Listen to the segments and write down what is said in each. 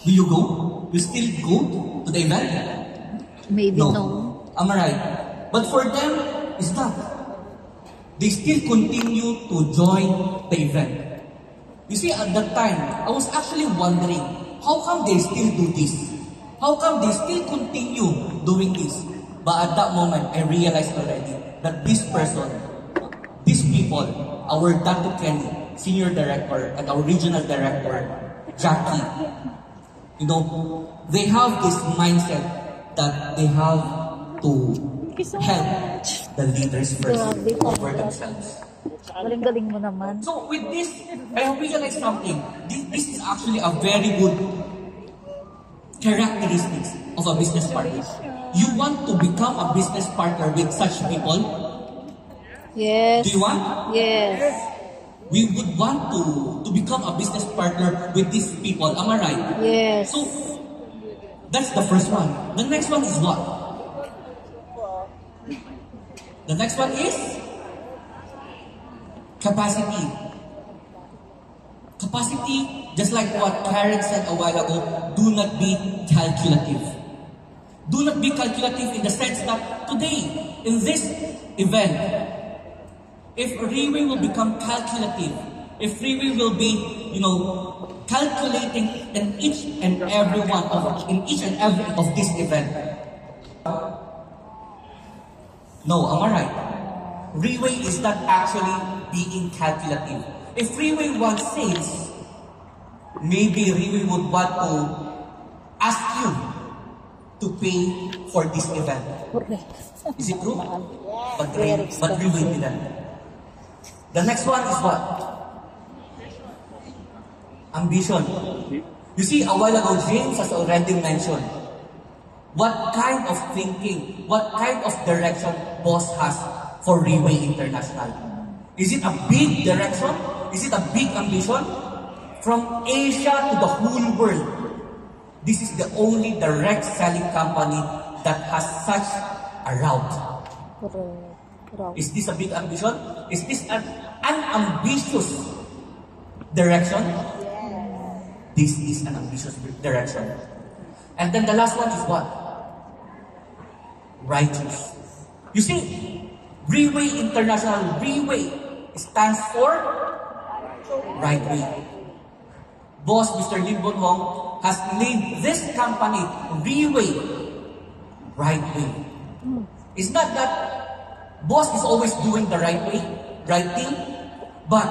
Do you go? You still go to the event? Maybe no. Am I right? But for them, it's not. They still continue to join the event. You see, at that time, I was actually wondering, how come they still do this? How come they still continue doing this? But at that moment, I realized already that this person, these people, our Dr. Kenny, Senior Director, and our Regional Director, Jackie, they have this mindset that they have to help the leaders first over themselves. Galing-galing mo naman. So with this, I realized something. This is actually a very good characteristics of a business partner. You want to become a business partner with such people? Yes. Do you want? Yes. We would want to become a business partner with these people. Am I right? Yes. So, that's the first one. The next one is what? The next one is capacity. Capacity, just like what Karen said a while ago, do not be calculative. Do not be calculative in the sense that today, in this event, if Riway will become calculative, if Riway will be, calculating in each and every of this event. No, am I right? Riway is not actually being calculative. If Riway wants sales, maybe Riway would want to ask you to pay for this event. Is it true? But Riway didn't. The next one is what? Ambition. You see, a while ago, James has already mentioned what kind of thinking, what kind of direction boss has for Riway International. Is it a big direction? Is it a big ambition? From Asia to the whole world, this is the only direct selling company that has such a route. Is this a big ambition? Is this an ambitious direction? This is an ambitious direction. And then the last one is what? Righteous. You see, Riway International, Riway stands for right way. Boss Mr. Lim Boon Hong has named this company Riway Right Way. It's not that boss is always doing the right way, right thing, but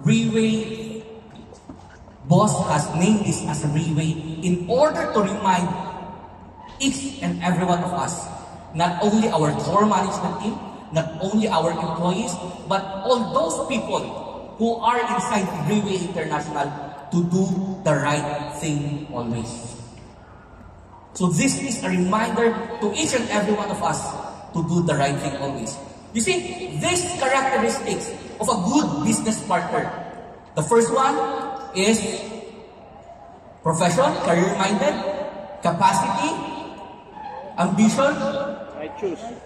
Riway, boss has named this as Riway in order to remind each and every one of us, not only our core management team, not only our employees, but all those people who are inside Riway International to do the right thing always. So this is a reminder to each and every one of us to do the right thing always. You see, these characteristics of a good business partner. The first one is profession, career-minded, capacity, ambition,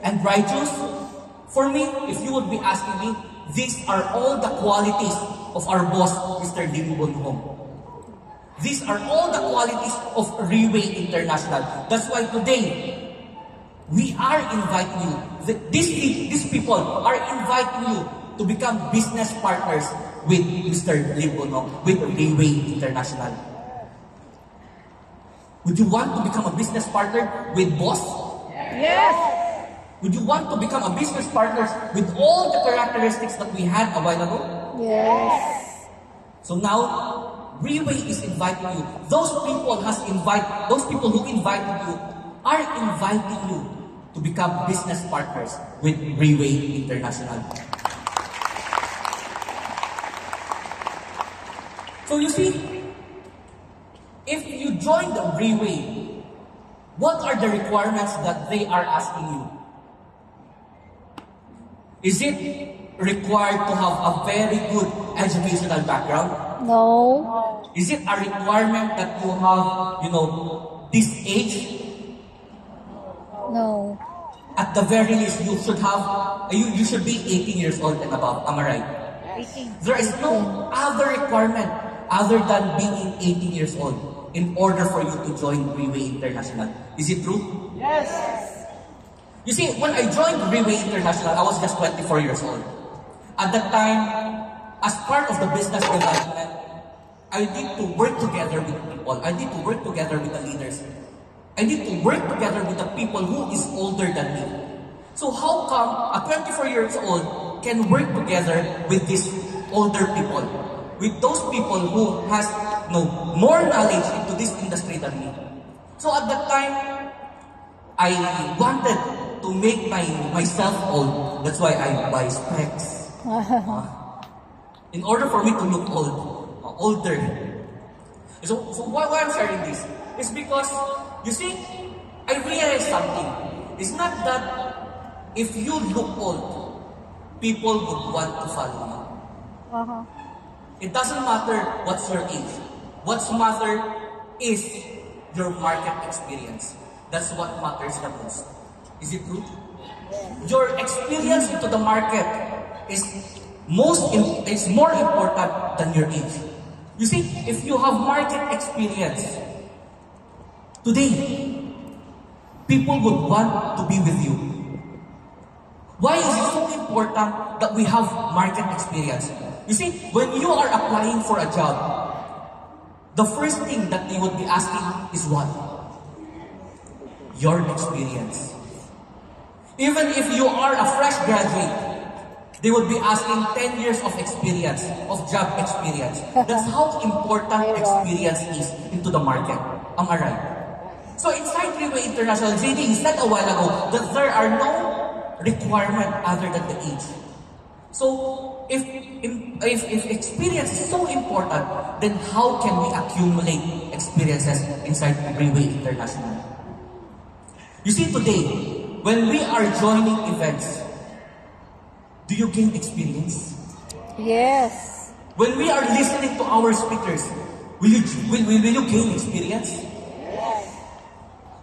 and righteous. For me, if you would be asking me, these are all the qualities of our boss, Mr. Lim Boon Hong. These are all the qualities of Riway International. That's why today, we are inviting you. These people are inviting you to become business partners with Mr. Lim Boon Hong, with Riway International. Would you want to become a business partner with boss? Yes! Would you want to become a business partner with all the characteristics that we had a while ago? Yes. So now, Riway is inviting you. Those people who invited you are inviting you to become business partners with Riway International. So you see, if you join the Riway, what are the requirements that they are asking you? Is it required to have a very good educational background? No. Is it a requirement that you have, this age? No. At the very least, you should be 18 years old and above. Am I right? 18. There is no other requirement other than being 18 years old. in order for you to join Freeway International. Is it true? Yes. You see, when I joined Freeway International, I was just 24 years old. At that time, as part of the business development, I need to work together with people. I need to work together with the leaders. I need to work together with the people who is older than me. So how come a 24 years old can work together with these older people? With those people who has more knowledge into this industry than me. So at that time, I wanted to make myself old. That's why I buy specs. In order for me to look older. So why I'm sharing this? It's because, you see, I realized something. It's not that if you look old, people would want to follow you. It doesn't matter what's your age. What's matter is your market experience. That's what matters the most. Is it true? Your experience into the market is more important than your age. You see, if you have market experience, today, people would want to be with you. Why is it so important that we have market experience? You see, when you are applying for a job, the first thing that they would be asking is what? Your experience. Even if you are a fresh graduate, they would be asking 10 years of experience, of job experience. That's how important experience is into the market. Am I right? So inside Freeway International, JD, he said a while ago that there are no requirement other than the age. So if experience is so important, then how can we accumulate experiences inside Freeway International? You see, today, when we are joining events, do you gain experience? Yes. When we are listening to our speakers, will you gain experience? Yes.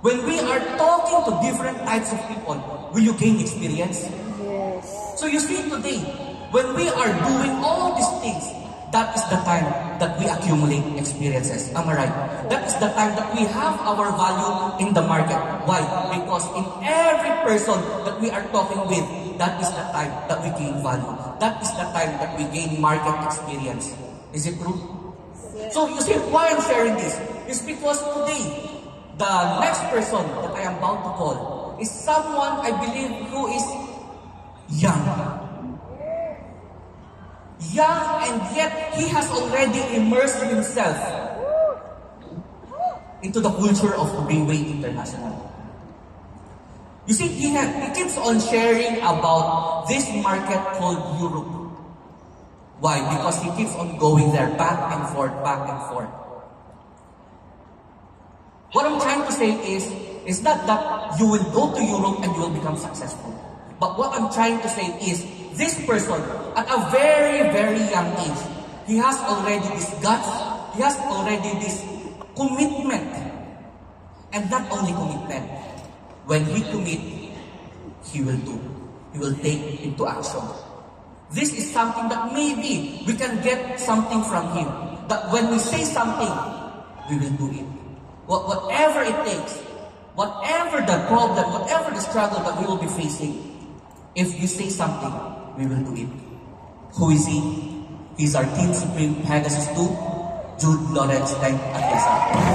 When we are talking to different types of people, will you gain experience? Yes. So you see today, when we are doing all these things, that is the time that we accumulate experiences. Am I right? That is the time that we have our value in the market. Why? Because in every person that we are talking with, that is the time that we gain value. That is the time that we gain market experience. Is it true? So you see why I'm sharing this? It's because today, the next person that I am about to call is someone I believe who is young. Young, and yet he has already immersed himself into the culture of Freeway International. You see, he keeps on sharing about this market called Europe. Why? Because he keeps on going there, back and forth, back and forth. What I'm trying to say is not that you will go to Europe and you will become successful. But what I'm trying to say is, this person, at a very, very young age, he has already this guts, he has already this commitment. And not only commitment, when he commit, he will do. He will take into action. This is something that maybe we can get something from him. That when we say something, we will do it. Whatever it takes, whatever the problem, whatever the struggle that we will be facing, if we say something, we will do it. Who is he? He's our Team Supreme Pegasus 2, Jude Lawrence Tank Atesa.